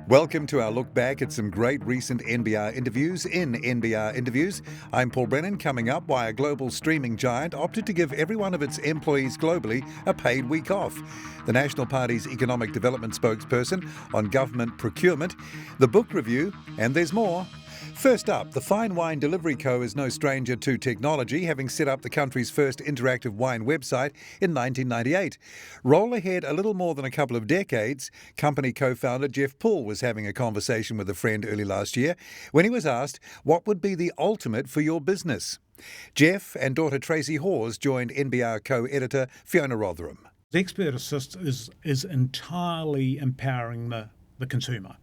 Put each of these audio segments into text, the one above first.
Welcome to our look back at some great recent NBR interviews in NBR Interviews. I'm Paul Brennan. Coming up, why a global streaming giant opted to give every one of its employees globally a paid week off. The National Party's economic development spokesperson on government procurement, the book review, and there's more. First up, the Fine Wine Delivery Co. is no stranger to technology, having set up the country's first interactive wine website in 1998. Roll ahead a little more than a couple of decades, company co-founder Jeff Paul was having a conversation with a friend early last year when he was asked what would be the ultimate for your business. Jeff and daughter Tracy Hawes joined NBR co-editor Fiona Rotherham. Expert Assist is entirely empowering the consumer.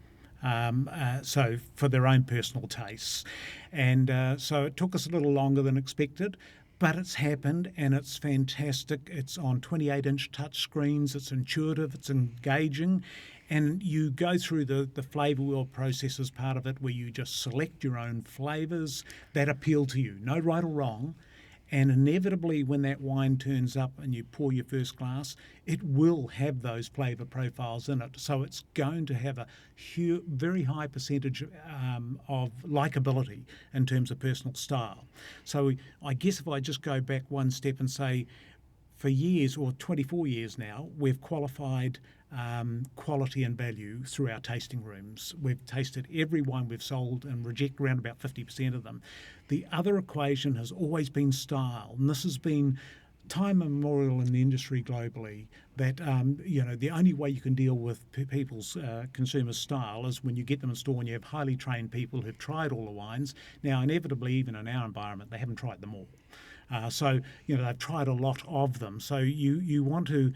So for their own personal tastes. And so it took us a little longer than expected, but it's happened and it's fantastic. It's on 28-inch touch screens, it's intuitive, it's engaging, and you go through the flavour wheel process as part of it where you just select your own flavours that appeal to you, no right or wrong. And inevitably, when that wine turns up and you pour your first glass, it will have those flavour profiles in it. So it's going to have a very high percentage of likability in terms of personal style. So I guess if I just go back one step and say, for years, or 24 years now, we've qualified quality and value through our tasting rooms. We've tasted every wine we've sold and reject around about 50% of them. The other equation has always been style, and this has been time immemorial in the industry globally, that the only way you can deal with people's consumer style is when you get them in store and you have highly trained people who've tried all the wines. Now, inevitably, even in our environment, they haven't tried them all. So they've tried a lot of them. So you want to,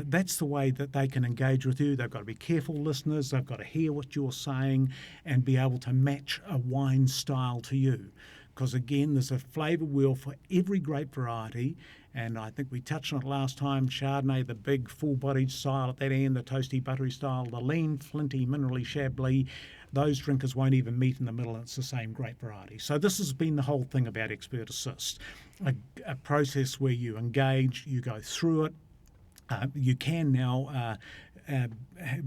that's the way that they can engage with you. They've got to be careful listeners. They've got to hear what you're saying and be able to match a wine style to you. Because again, there's a flavour wheel for every grape variety. And I think we touched on it last time, Chardonnay, the big full-bodied style at that end, the toasty, buttery style, the lean, flinty, minerally Chablis. Those drinkers won't even meet in the middle, and it's the same grape variety. So this has been the whole thing about Expert Assist, a process where you engage, you go through it. You can now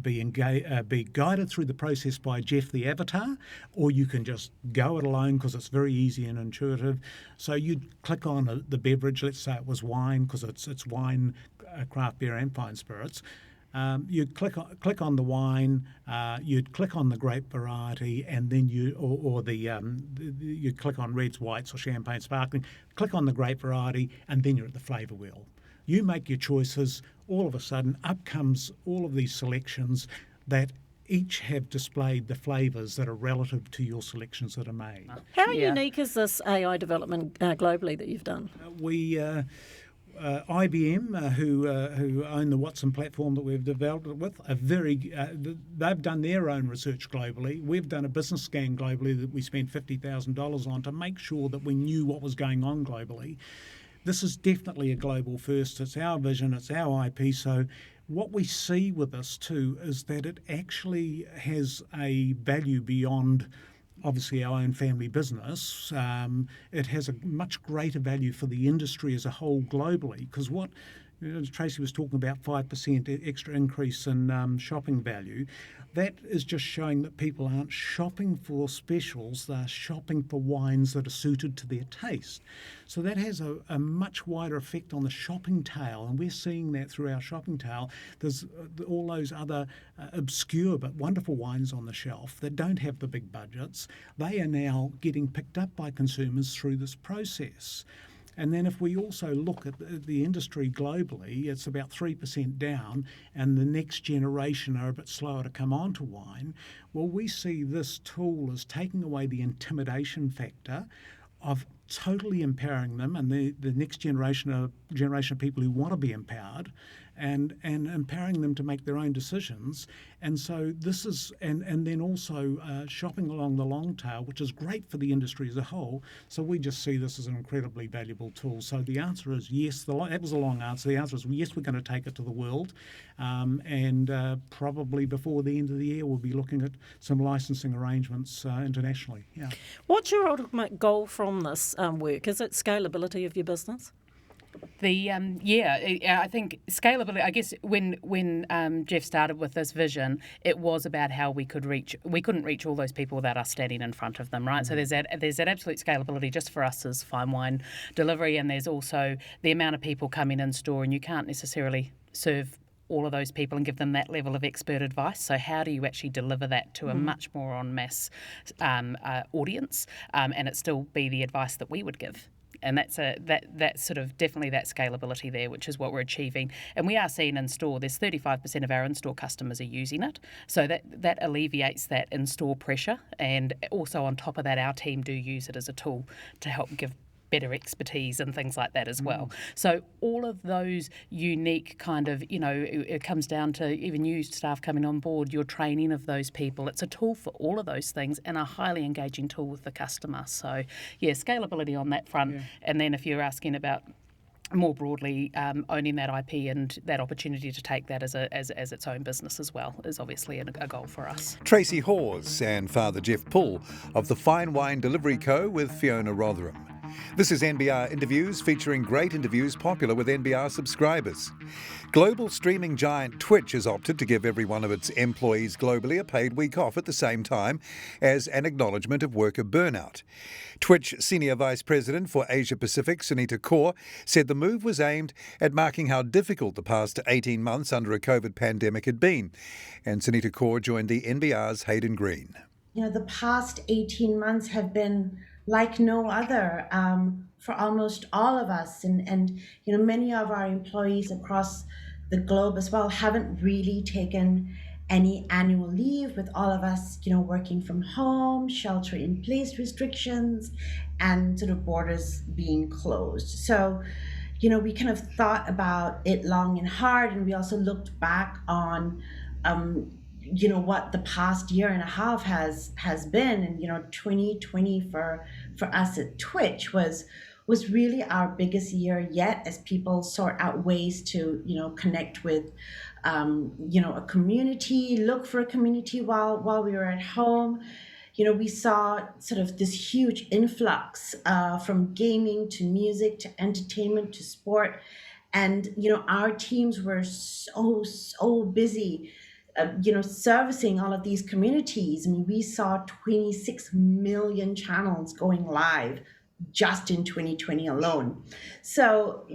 be guided through the process by Jeff the avatar, or you can just go it alone because it's very easy and intuitive. So you'd click on the beverage, let's say it was wine, because it's wine, craft beer and fine spirits. You'd click on the wine, you'd click on the grape variety, and then you'd click on reds, whites, or champagne sparkling, click on the grape variety, and then you're at the flavour wheel. You make your choices, all of a sudden up comes all of these selections that each have displayed the flavours that are relative to your selections that are made. How unique is this AI development globally that you've done? IBM, who own the Watson platform that we've developed it with, they've done their own research globally. We've done a business scan globally that we spent $50,000 on to make sure that we knew what was going on globally. This is definitely a global first. It's our vision, it's our IP. So what we see with this too is that it actually has a value beyond obviously our own family business. It has a much greater value for the industry as a whole globally, because what Tracy was talking about, 5% extra increase in shopping value. That is just showing that people aren't shopping for specials, they're shopping for wines that are suited to their taste. So that has a much wider effect on the shopping tail, and we're seeing that through our shopping tail. There's all those other obscure but wonderful wines on the shelf that don't have the big budgets. They are now getting picked up by consumers through this process. And then if we also look at the industry globally, it's about 3% down, and the next generation are a bit slower to come on to wine. Well, we see this tool as taking away the intimidation factor of totally empowering them, and the next generation of people who want to be empowered, and empowering them to make their own decisions. And so this is, and then also shopping along the long tail, which is great for the industry as a whole. So we just see this as an incredibly valuable tool. So the answer is yes. That was a long answer. The answer is yes, we're going to take it to the world. And probably before the end of the year, we'll be looking at some licensing arrangements internationally. Yeah. What's your ultimate goal from this work? Is it scalability of your business? I think scalability. I guess when Jeff started with this vision, it was about how we couldn't reach all those people without us standing in front of them, right? So there's that absolute scalability just for us as fine wine delivery, and there's also the amount of people coming in store, and you can't necessarily serve all of those people and give them that level of expert advice. So how do you actually deliver that to a much more en masse audience, and it still be the advice that we would give? And that's sort of definitely that scalability there, which is what we're achieving. And we are seeing in store, there's 35% of our in-store customers are using it. So that alleviates that in-store pressure. And also on top of that, our team do use it as a tool to help give better expertise and things like that as well. So all of those unique kind of, it comes down to even new staff coming on board, your training of those people. It's a tool for all of those things and a highly engaging tool with the customer. So, scalability on that front. Yeah. And then if you're asking about more broadly, owning that IP and that opportunity to take that as its own business as well is obviously a goal for us. Tracy Hawes and Father Jeff Pull of the Fine Wine Delivery Co. with Fiona Rotherham. This is NBR Interviews, featuring great interviews popular with NBR subscribers. Global streaming giant Twitch has opted to give every one of its employees globally a paid week off at the same time as an acknowledgement of worker burnout. Twitch Senior Vice President for Asia Pacific, Sunita Kaur, said the move was aimed at marking how difficult the past 18 months under a COVID pandemic had been. And Sunita Kaur joined the NBR's Hayden Green. The past 18 months have been like no other for almost all of us. And many of our employees across the globe as well haven't really taken any annual leave, with all of us, working from home, shelter-in-place restrictions, and sort of borders being closed. So, we kind of thought about it long and hard, and we also looked back on what the past year and a half has been. And 2020 for us at Twitch was really our biggest year yet, as people sort out ways to connect with a community, look for a community while we were at home. We saw sort of this huge influx from gaming to music to entertainment to sport, and our teams were so busy servicing all of these communities. I mean, we saw 26 million channels going live just in 2020 alone. So,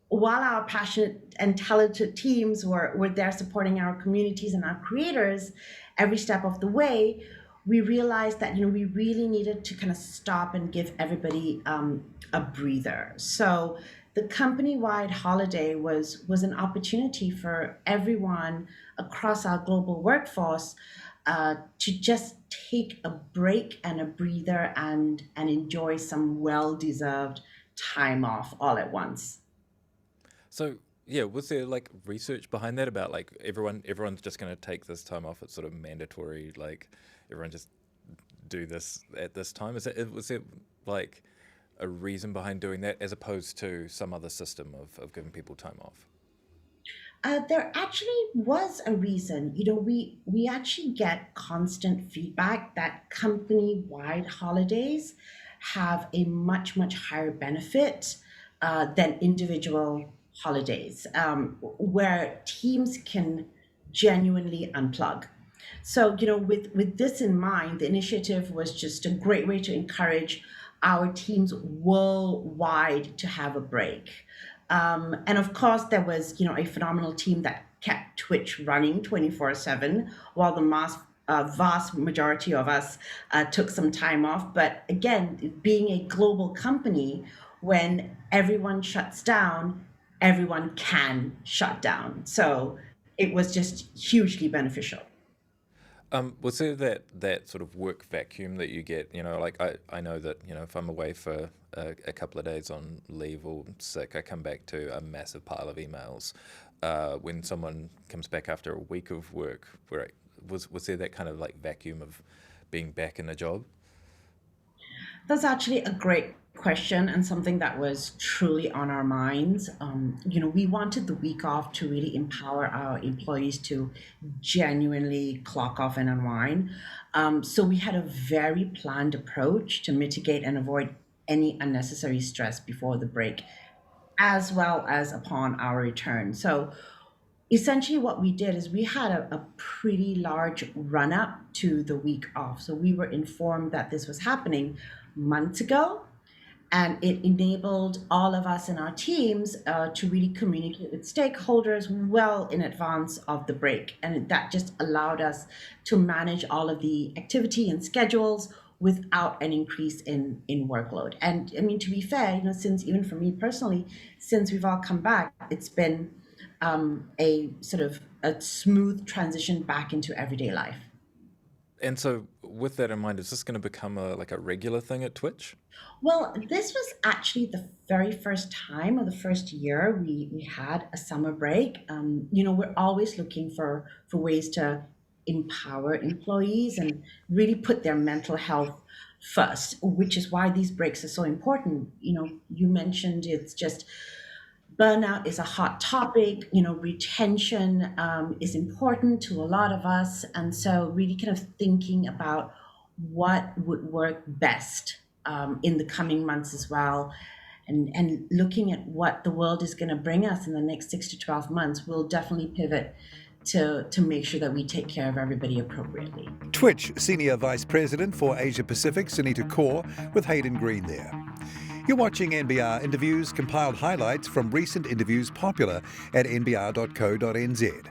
while our passionate and talented teams were there supporting our communities and our creators every step of the way, we realized that, we really needed to kind of stop and give everybody a breather. So the company-wide holiday was an opportunity for everyone across our global workforce to just take a break and a breather and enjoy some well-deserved time off all at once. So, was there research behind that about everyone's just going to take this time off? It's sort of mandatory, everyone just do this at this time? Was it a reason behind doing that, as opposed to some other system of giving people time off? There actually was a reason. We actually get constant feedback that company-wide holidays have a much, much higher benefit than individual holidays, where teams can genuinely unplug. So, with this in mind, the initiative was just a great way to encourage our teams worldwide to have a break. And of course, there was, a phenomenal team that kept Twitch running 24/7, while the vast majority of us took some time off. But again, being a global company, when everyone shuts down, everyone can shut down. So it was just hugely beneficial. Was there that sort of work vacuum that you get? I know that, if I'm away for a couple of days on leave or sick, I come back to a massive pile of emails. When someone comes back after a week of work, was there that kind of vacuum of being back in a job? That's actually a great question, and something that was truly on our minds. We wanted the week off to really empower our employees to genuinely clock off and unwind. So we had a very planned approach to mitigate and avoid any unnecessary stress before the break. as well as upon our return. So essentially what we did is we had a pretty large run up to the week off. So we were informed that this was happening months ago, and it enabled all of us in our teams to really communicate with stakeholders well in advance of the break. And that just allowed us to manage all of the activity and schedules without an increase in workload. And I mean, to be fair, since even for me personally, since we've all come back, it's been a sort of a smooth transition back into everyday life. And so, with that in mind, is this going to become like a regular thing at Twitch? Well, this was actually the very first time or the first year we had a summer break. We're always looking for ways to empower employees and really put their mental health first, which is why these breaks are so important. You mentioned it's just burnout is a hot topic. Retention is important to a lot of us. And so really kind of thinking about what would work best in the coming months as well. And looking at what the world is going to bring us in the next 6 to 12 months, we'll definitely pivot to make sure that we take care of everybody appropriately. Twitch Senior Vice President for Asia Pacific, Sunita Kaur, with Hayden Green there. You're watching NBR Interviews, compiled highlights from recent interviews popular at nbr.co.nz.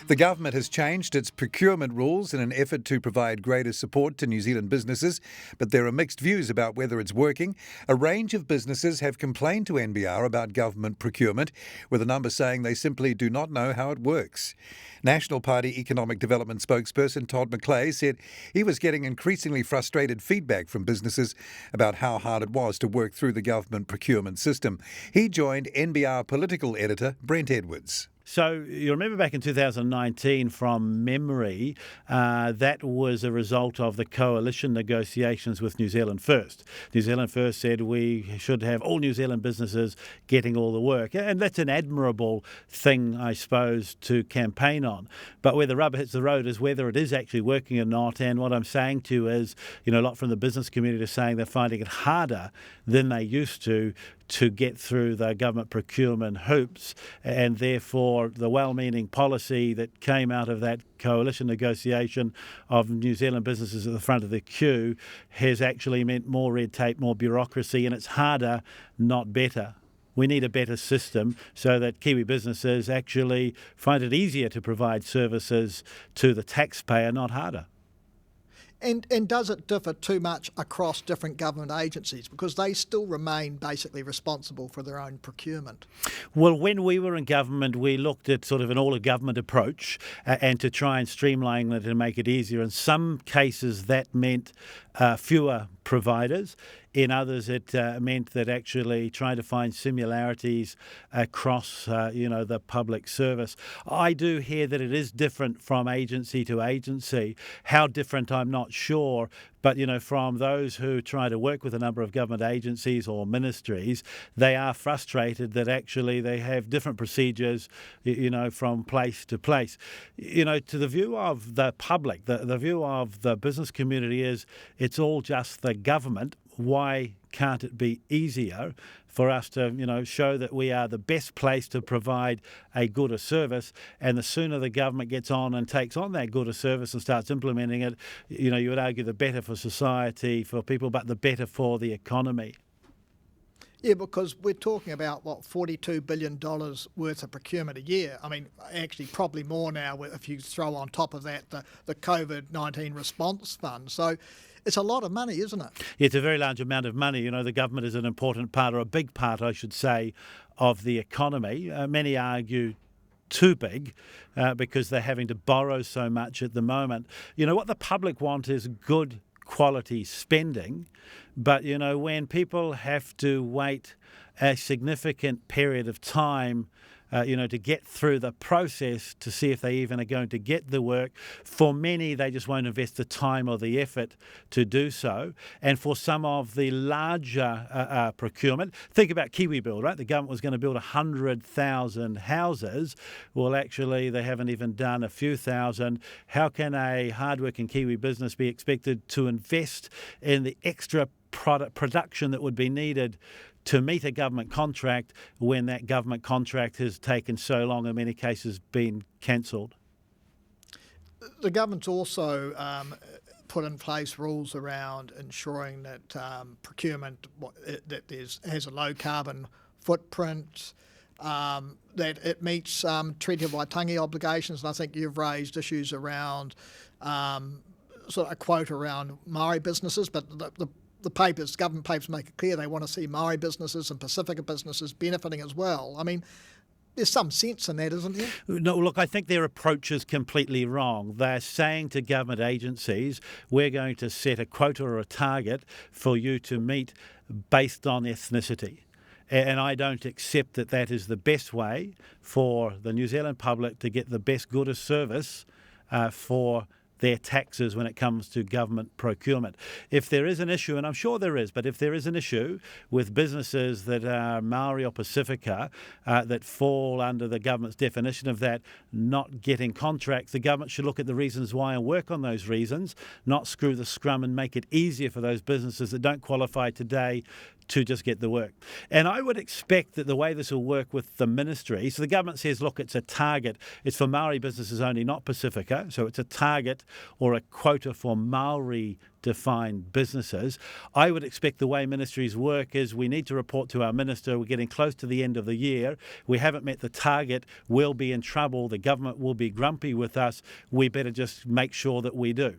The government has changed its procurement rules in an effort to provide greater support to New Zealand businesses, but there are mixed views about whether it's working. A range of businesses have complained to NBR about government procurement, with a number saying they simply do not know how it works. National Party Economic Development spokesperson Todd McClay said he was getting increasingly frustrated feedback from businesses about how hard it was to work through the government procurement system. He joined NBR political editor Brent Edwards. So you remember back in 2019 from memory, that was a result of the coalition negotiations with New Zealand First. New Zealand First said we should have all New Zealand businesses getting all the work. And that's an admirable thing, I suppose, to campaign on. But where the rubber hits the road is whether it is actually working or not. And what I'm saying to you is, a lot from the business community is saying they're finding it harder than they used to get through the government procurement hoops, and therefore the well-meaning policy that came out of that coalition negotiation of New Zealand businesses at the front of the queue has actually meant more red tape, more bureaucracy, and it's harder, not better. We need a better system so that Kiwi businesses actually find it easier to provide services to the taxpayer, not harder. And does it differ too much across different government agencies? Because they still remain basically responsible for their own procurement. Well, when we were in government, we looked at sort of an all-of-government approach and to try and streamline it and make it easier. In some cases, that meant fewer providers. In others, it meant that actually trying to find similarities across, the public service. I do hear that it is different from agency to agency. How different, I'm not sure. But, from those who try to work with a number of government agencies or ministries, they are frustrated that actually they have different procedures, from place to place. To the view of the public, the view of the business community is it's all just the government. Why can't it be easier for us to, show that we are the best place to provide a good a service? And the sooner the government gets on and takes on that good a service and starts implementing it, you would argue the better for society, for people, but the better for the economy. Yeah, because we're talking about, $42 billion worth of procurement a year. I mean, actually probably more now if you throw on top of that the COVID-19 response fund. So it's a lot of money, isn't it? Yeah, it's a very large amount of money. The government is an important part, or a big part, I should say, of the economy. Many argue too big because they're having to borrow so much at the moment. What the public want is good quality spending, but when people have to wait a significant period of time to get through the process to see if they even are going to get the work. For many, they just won't invest the time or the effort to do so. And for some of the larger procurement, think about KiwiBuild, right? The government was going to build 100,000 houses. Well, actually, they haven't even done a few thousand. How can a hardworking Kiwi business be expected to invest in the extra production that would be needed to meet a government contract when that government contract has taken so long, in many cases, been cancelled. The government's also put in place rules around ensuring that procurement has a low carbon footprint, that it meets Treaty of Waitangi obligations, and I think you've raised issues around sort of a quote around Maori businesses, but the papers, government papers make it clear they want to see Maori businesses and Pacifica businesses benefiting as well. I mean, there's some sense in that, isn't there? No, look, I think their approach is completely wrong. They're saying to government agencies, we're going to set a quota or a target for you to meet based on ethnicity. And I don't accept that that is the best way for the New Zealand public to get the best good of service for their taxes when it comes to government procurement. If there is an issue, and I'm sure there is, but if there is an issue with businesses that are Maori or Pacifica that fall under the government's definition of that not getting contracts, the government should look at the reasons why and work on those reasons, not screw the scrum and make it easier for those businesses that don't qualify today to just get the work. And I would expect that the way this will work with the ministry, so the government says, look, it's a target. It's for Maori businesses only, not Pacifica. So it's a target or a quota for Maori defined businesses. I would expect the way ministries work is we need to report to our minister, we're getting close to the end of the year, we haven't met the target, we'll be in trouble, the government will be grumpy with us, we better just make sure that we do.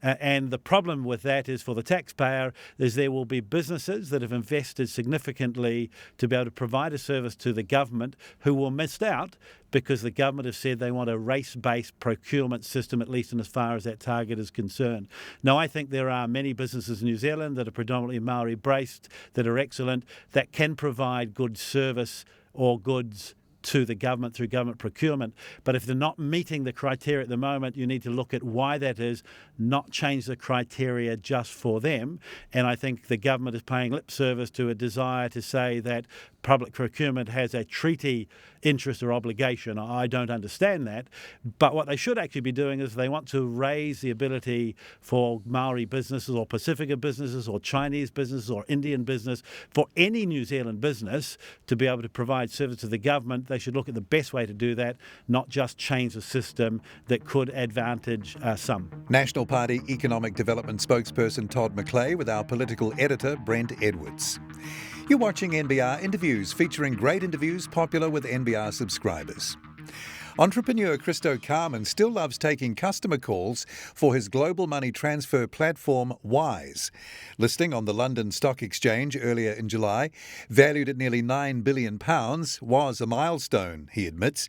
And the problem with that is for the taxpayer is there will be businesses that have invested significantly to be able to provide a service to the government who will miss out because the government has said they want a race-based procurement system, at least in as far as that target is concerned. Now, I think there are many businesses in New Zealand that are predominantly Maori-based, that are excellent, that can provide good service or goods to the government through government procurement. But if they're not meeting the criteria at the moment, you need to look at why that is, not change the criteria just for them. And I think the government is paying lip service to a desire to say that public procurement has a treaty interest or obligation. I don't understand that. But what they should actually be doing is they want to raise the ability for Maori businesses or Pacifica businesses or Chinese businesses or Indian business, for any New Zealand business to be able to provide service to the government. They should look at the best way to do that, not just change the system that could advantage some. National Party Economic Development spokesperson Todd McClay with our political editor Brent Edwards. You're watching NBR Interviews, featuring great interviews popular with NBR subscribers. Entrepreneur Christo Carmen still loves taking customer calls for his global money transfer platform Wise. Listing on the London Stock Exchange earlier in July, valued at nearly £9 billion, was a milestone, he admits.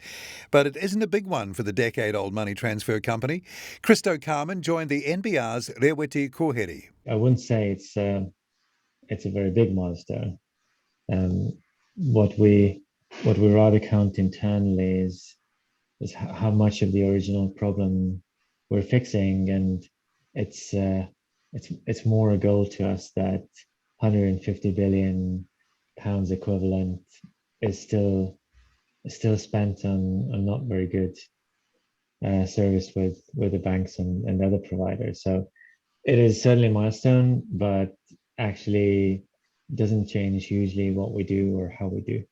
But it isn't a big one for the decade-old money transfer company. Christo Carmen joined the NBR's Reweti Koheri. I wouldn't say it's a very big milestone. What we rather count internally is how much of the original problem we're fixing, and it's more a goal to us that £150 billion equivalent is still spent on not very good service with the banks and other providers. So it is certainly a milestone, but actually doesn't change hugely what we do or how we do.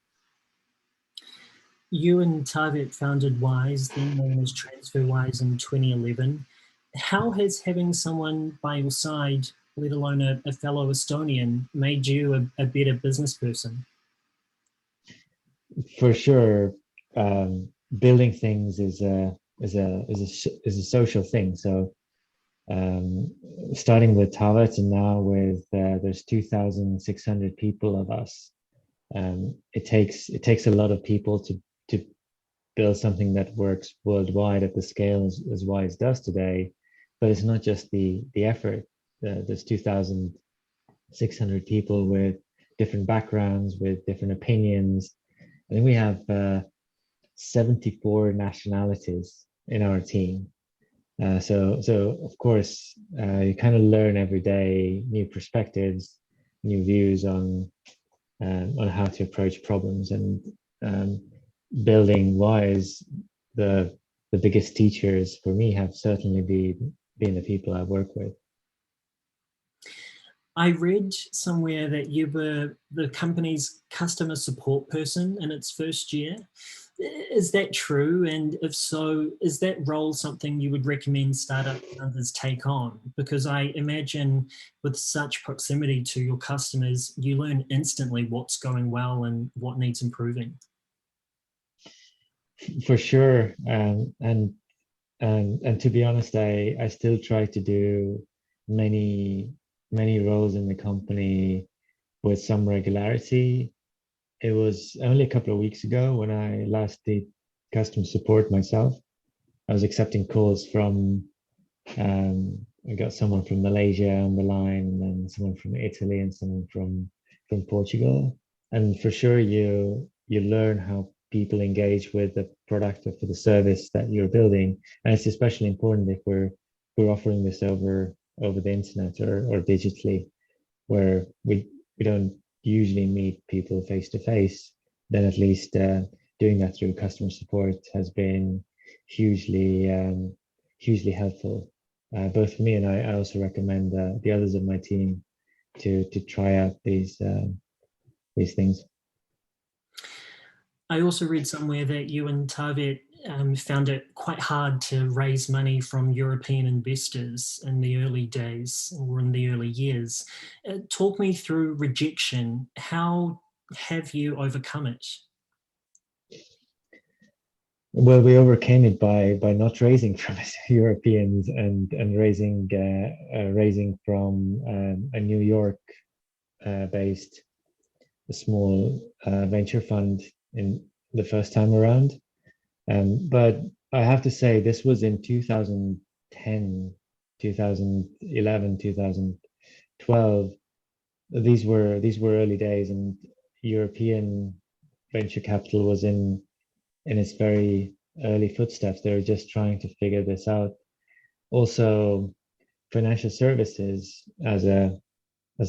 You and Target founded Wise, then known as TransferWise, in 2011. How has having someone by your side, let alone a fellow Estonian, made you a better business person? For sure, building things is a social thing. So starting with Tavet and now with there's 2,600 people of us. It takes a lot of people to build something that works worldwide at the scale as Wise does today. But it's not just the effort. There's 2,600 people with different backgrounds, with different opinions. I think we have 74 nationalities in our team. So of course, you kind of learn every day new perspectives, new views on how to approach problems, and building Wise, the biggest teachers for me have certainly been the people I work with. I read somewhere that you were the company's customer support person in its first year. Is that true? And if so, is that role something you would recommend startup founders take on? Because I imagine with such proximity to your customers, you learn instantly what's going well and what needs improving. For sure. And to be honest, I still try to do many roles in the company with some regularity. It was only a couple of weeks ago when I last did customer support myself. I was accepting calls from I got someone from Malaysia on the line, and then someone from Italy, and someone from Portugal. And for sure, you learn how people engage with the product or for the service that you're building, and it's especially important if we're offering this over the internet or digitally, where we don't usually meet people face to face. Then at least doing that through customer support has been hugely helpful, both for me, and I also recommend the others of my team to try out these things. I also read somewhere that you and Tarvet found it quite hard to raise money from European investors in the early days or in the early years. Talk me through rejection. How have you overcome it? Well, we overcame it by not raising from Europeans and raising from a New York based small venture fund in the first time around. But I have to say, this was in 2010, 2011, 2012. These were early days, and European venture capital was in its very early footsteps. They were just trying to figure this out. Also, financial services as a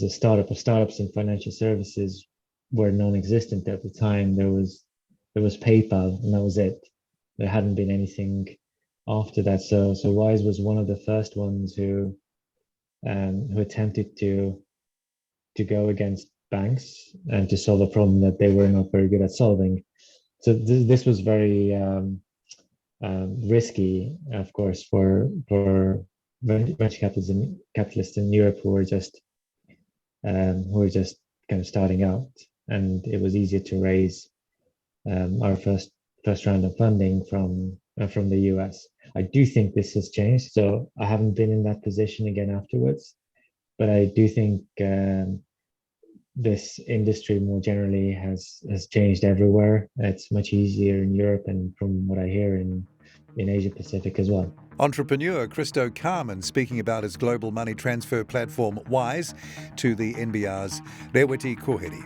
startup, or startups in financial services were non-existent at the time. There was PayPal, and that was it. There hadn't been anything after that. So Wise was one of the first ones who attempted to go against banks and to solve a problem that they were not very good at solving. So this was very risky, of course, for venture capitalists in Europe who were just kind of starting out, and it was easier to raise our first round of funding from the US. I do think this has changed, so I haven't been in that position again afterwards, but I do think this industry more generally has changed everywhere. It's much easier in Europe, and from what I hear in Asia Pacific as well. Entrepreneur Christo Carmen speaking about his global money transfer platform Wise to the NBR's Rewiti Koheri.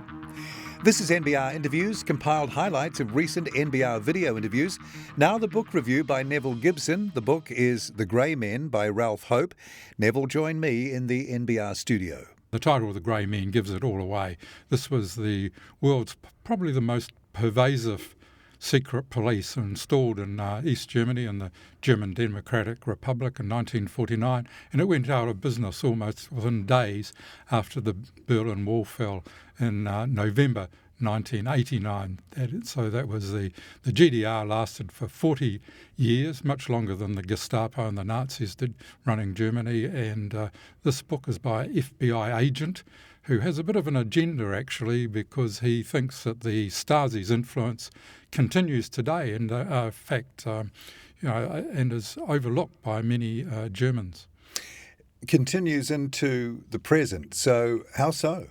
This is NBR Interviews, compiled highlights of recent NBR video interviews. Now the book review by Neville Gibson. The book is The Grey Men by Ralph Hope. Neville joined me in the NBR studio. The title of The Grey Men gives it all away. This was the world's probably the most pervasive secret police installed in East Germany in the German Democratic Republic in 1949, and it went out of business almost within days after the Berlin Wall fell in November 1989. So that was the GDR lasted for 40 years, much longer than the Gestapo and the Nazis did running Germany. And this book is by an FBI agent who has a bit of an agenda, actually, because he thinks that the Stasi's influence continues today, and in fact, and is overlooked by many Germans. Continues into the present. So how so?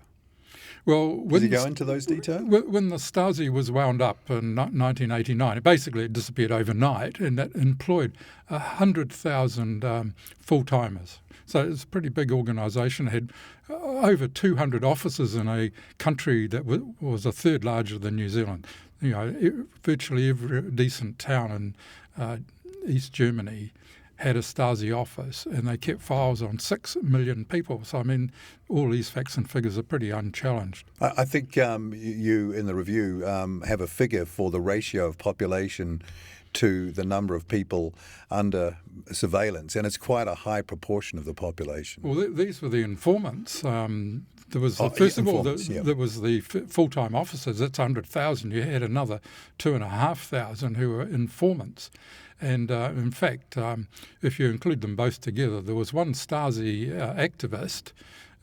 Well, Does he go into those details? When the Stasi was wound up in 1989, it disappeared overnight, and that employed 100,000 full-timers. So it's a pretty big organisation. It had over 200 offices in a country that was a third larger than New Zealand. Virtually every decent town in East Germany had a Stasi office, and they kept files on 6 million people. So, I mean, all these facts and figures are pretty unchallenged. I think you, in the review, have a figure for the ratio of population to the number of people under surveillance, and it's quite a high proportion of the population. Well, these were the informants. There was there was the full-time officers. That's 100,000. You had another 2,500 who were informants. And in fact, if you include them both together, there was one Stasi activist,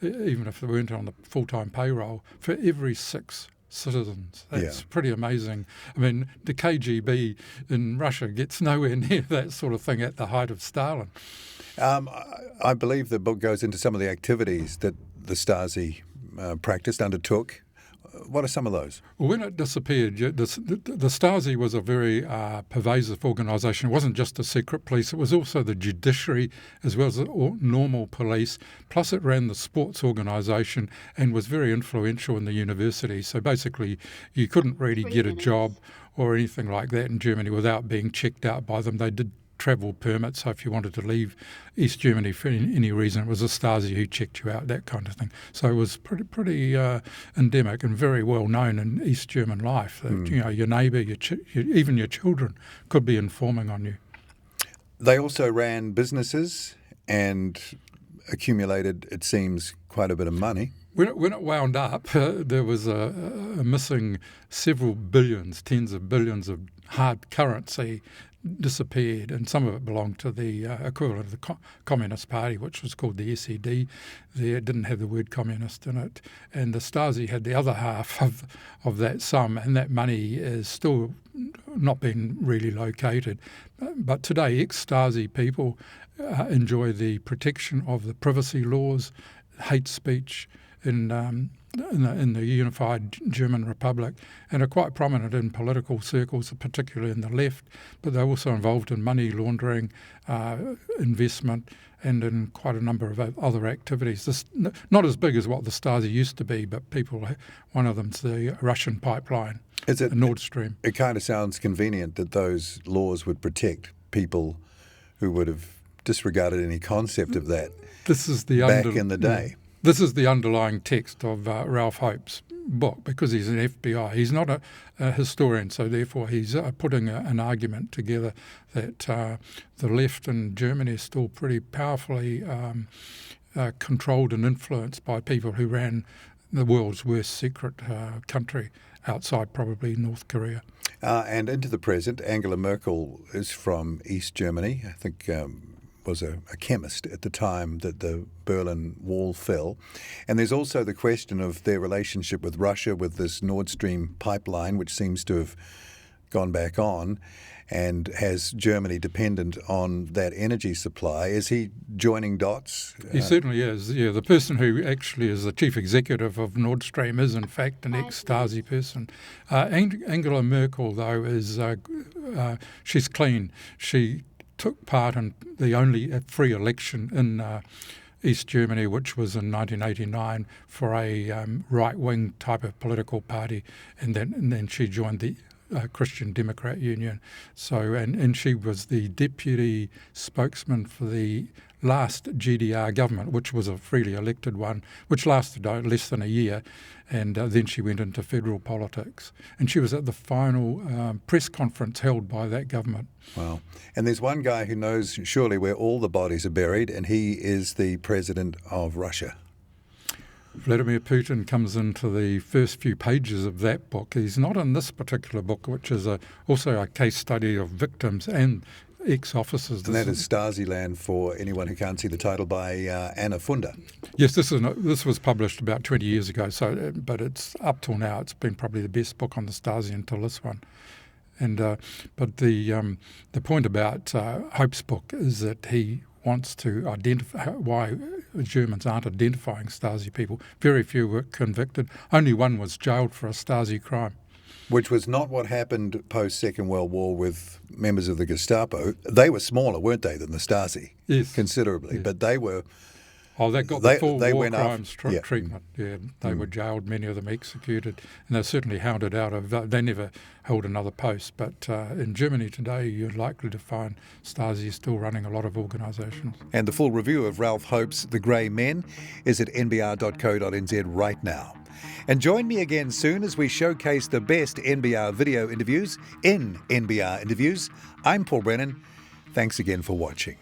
even if they weren't on the full-time payroll, for every 6 citizens. That's pretty amazing. I mean, the KGB in Russia gets nowhere near that sort of thing at the height of Stalin. I believe the book goes into some of the activities that the Stasi undertook. What are some of those? Well, when it disappeared, the Stasi was a very pervasive organisation. It wasn't just the secret police, it was also the judiciary as well as the normal police, plus it ran the sports organisation and was very influential in the university. So basically you couldn't really get a job or anything like that in Germany without being checked out by them. They did travel permits, so if you wanted to leave East Germany for any reason, it was a Stasi who checked you out, that kind of thing. So it was pretty endemic and very well known in East German life that your neighbour, even your children could be informing on you. They also ran businesses and accumulated, it seems, quite a bit of money. When it wound up, there was a missing several billions, tens of billions of hard currency disappeared, and some of it belonged to the equivalent of the Communist Party, which was called the SED. It didn't have the word communist in it, and the Stasi had the other half of that sum, and that money is still not been really located. But today, ex-Stasi people enjoy the protection of the privacy laws, hate speech in the unified German Republic, and are quite prominent in political circles, particularly in the left, but they're also involved in money laundering, investment, and in quite a number of other activities. This, not as big as what the Stasi used to be, but one of them's the Russian pipeline, Nord Stream. It kind of sounds convenient that those laws would protect people who would have disregarded any concept of that back in the day. This is the underlying text of Ralph Hope's book, because he's an FBI. He's not a historian, so therefore he's putting an argument together that the left in Germany is still pretty powerfully controlled and influenced by people who ran the world's worst secret country, outside probably North Korea. And into the present, Angela Merkel is from East Germany, I think was a chemist at the time that the Berlin Wall fell. And there's also the question of their relationship with Russia, with this Nord Stream pipeline, which seems to have gone back on and has Germany dependent on that energy supply. Is he joining dots? He certainly is. Yeah, the person who actually is the chief executive of Nord Stream is, in fact, an ex-Stasi person. Angela Merkel, though, is she's clean. She took part in the only free election in East Germany, which was in 1989 for a right-wing type of political party, and then she joined the Christian Democrat Union. So and she was the deputy spokesman for the last GDR government, which was a freely elected one, which lasted less than a year, and then she went into federal politics. And she was at the final press conference held by that government. Wow. And there's one guy who knows surely where all the bodies are buried, and he is the president of Russia. Vladimir Putin comes into the first few pages of that book. He's not in this particular book, which is also a case study of victims and ex-officers. And that is Stasi land for anyone who can't see the title, by Anna Funder. Yes, this was published about 20 years ago, but it's up till now, it's been probably the best book on the Stasi until this one. And but the point about Hope's book is that he wants to identify why Germans aren't identifying Stasi people. Very few were convicted. Only one was jailed for a Stasi crime. Which was not what happened post-Second World War with members of the Gestapo. They were smaller, weren't they, than the Stasi? Yes. Considerably. Yes. But they were Oh, they got the full war went crimes yeah. treatment. Yeah, they were jailed, many of them executed, and they're certainly hounded out of. They never held another post, but in Germany today, you're likely to find Stasi still running a lot of organisations. And the full review of Ralph Hope's The Grey Men is at nbr.co.nz right now. And join me again soon as we showcase the best NBR video interviews in NBR Interviews. I'm Paul Brennan. Thanks again for watching.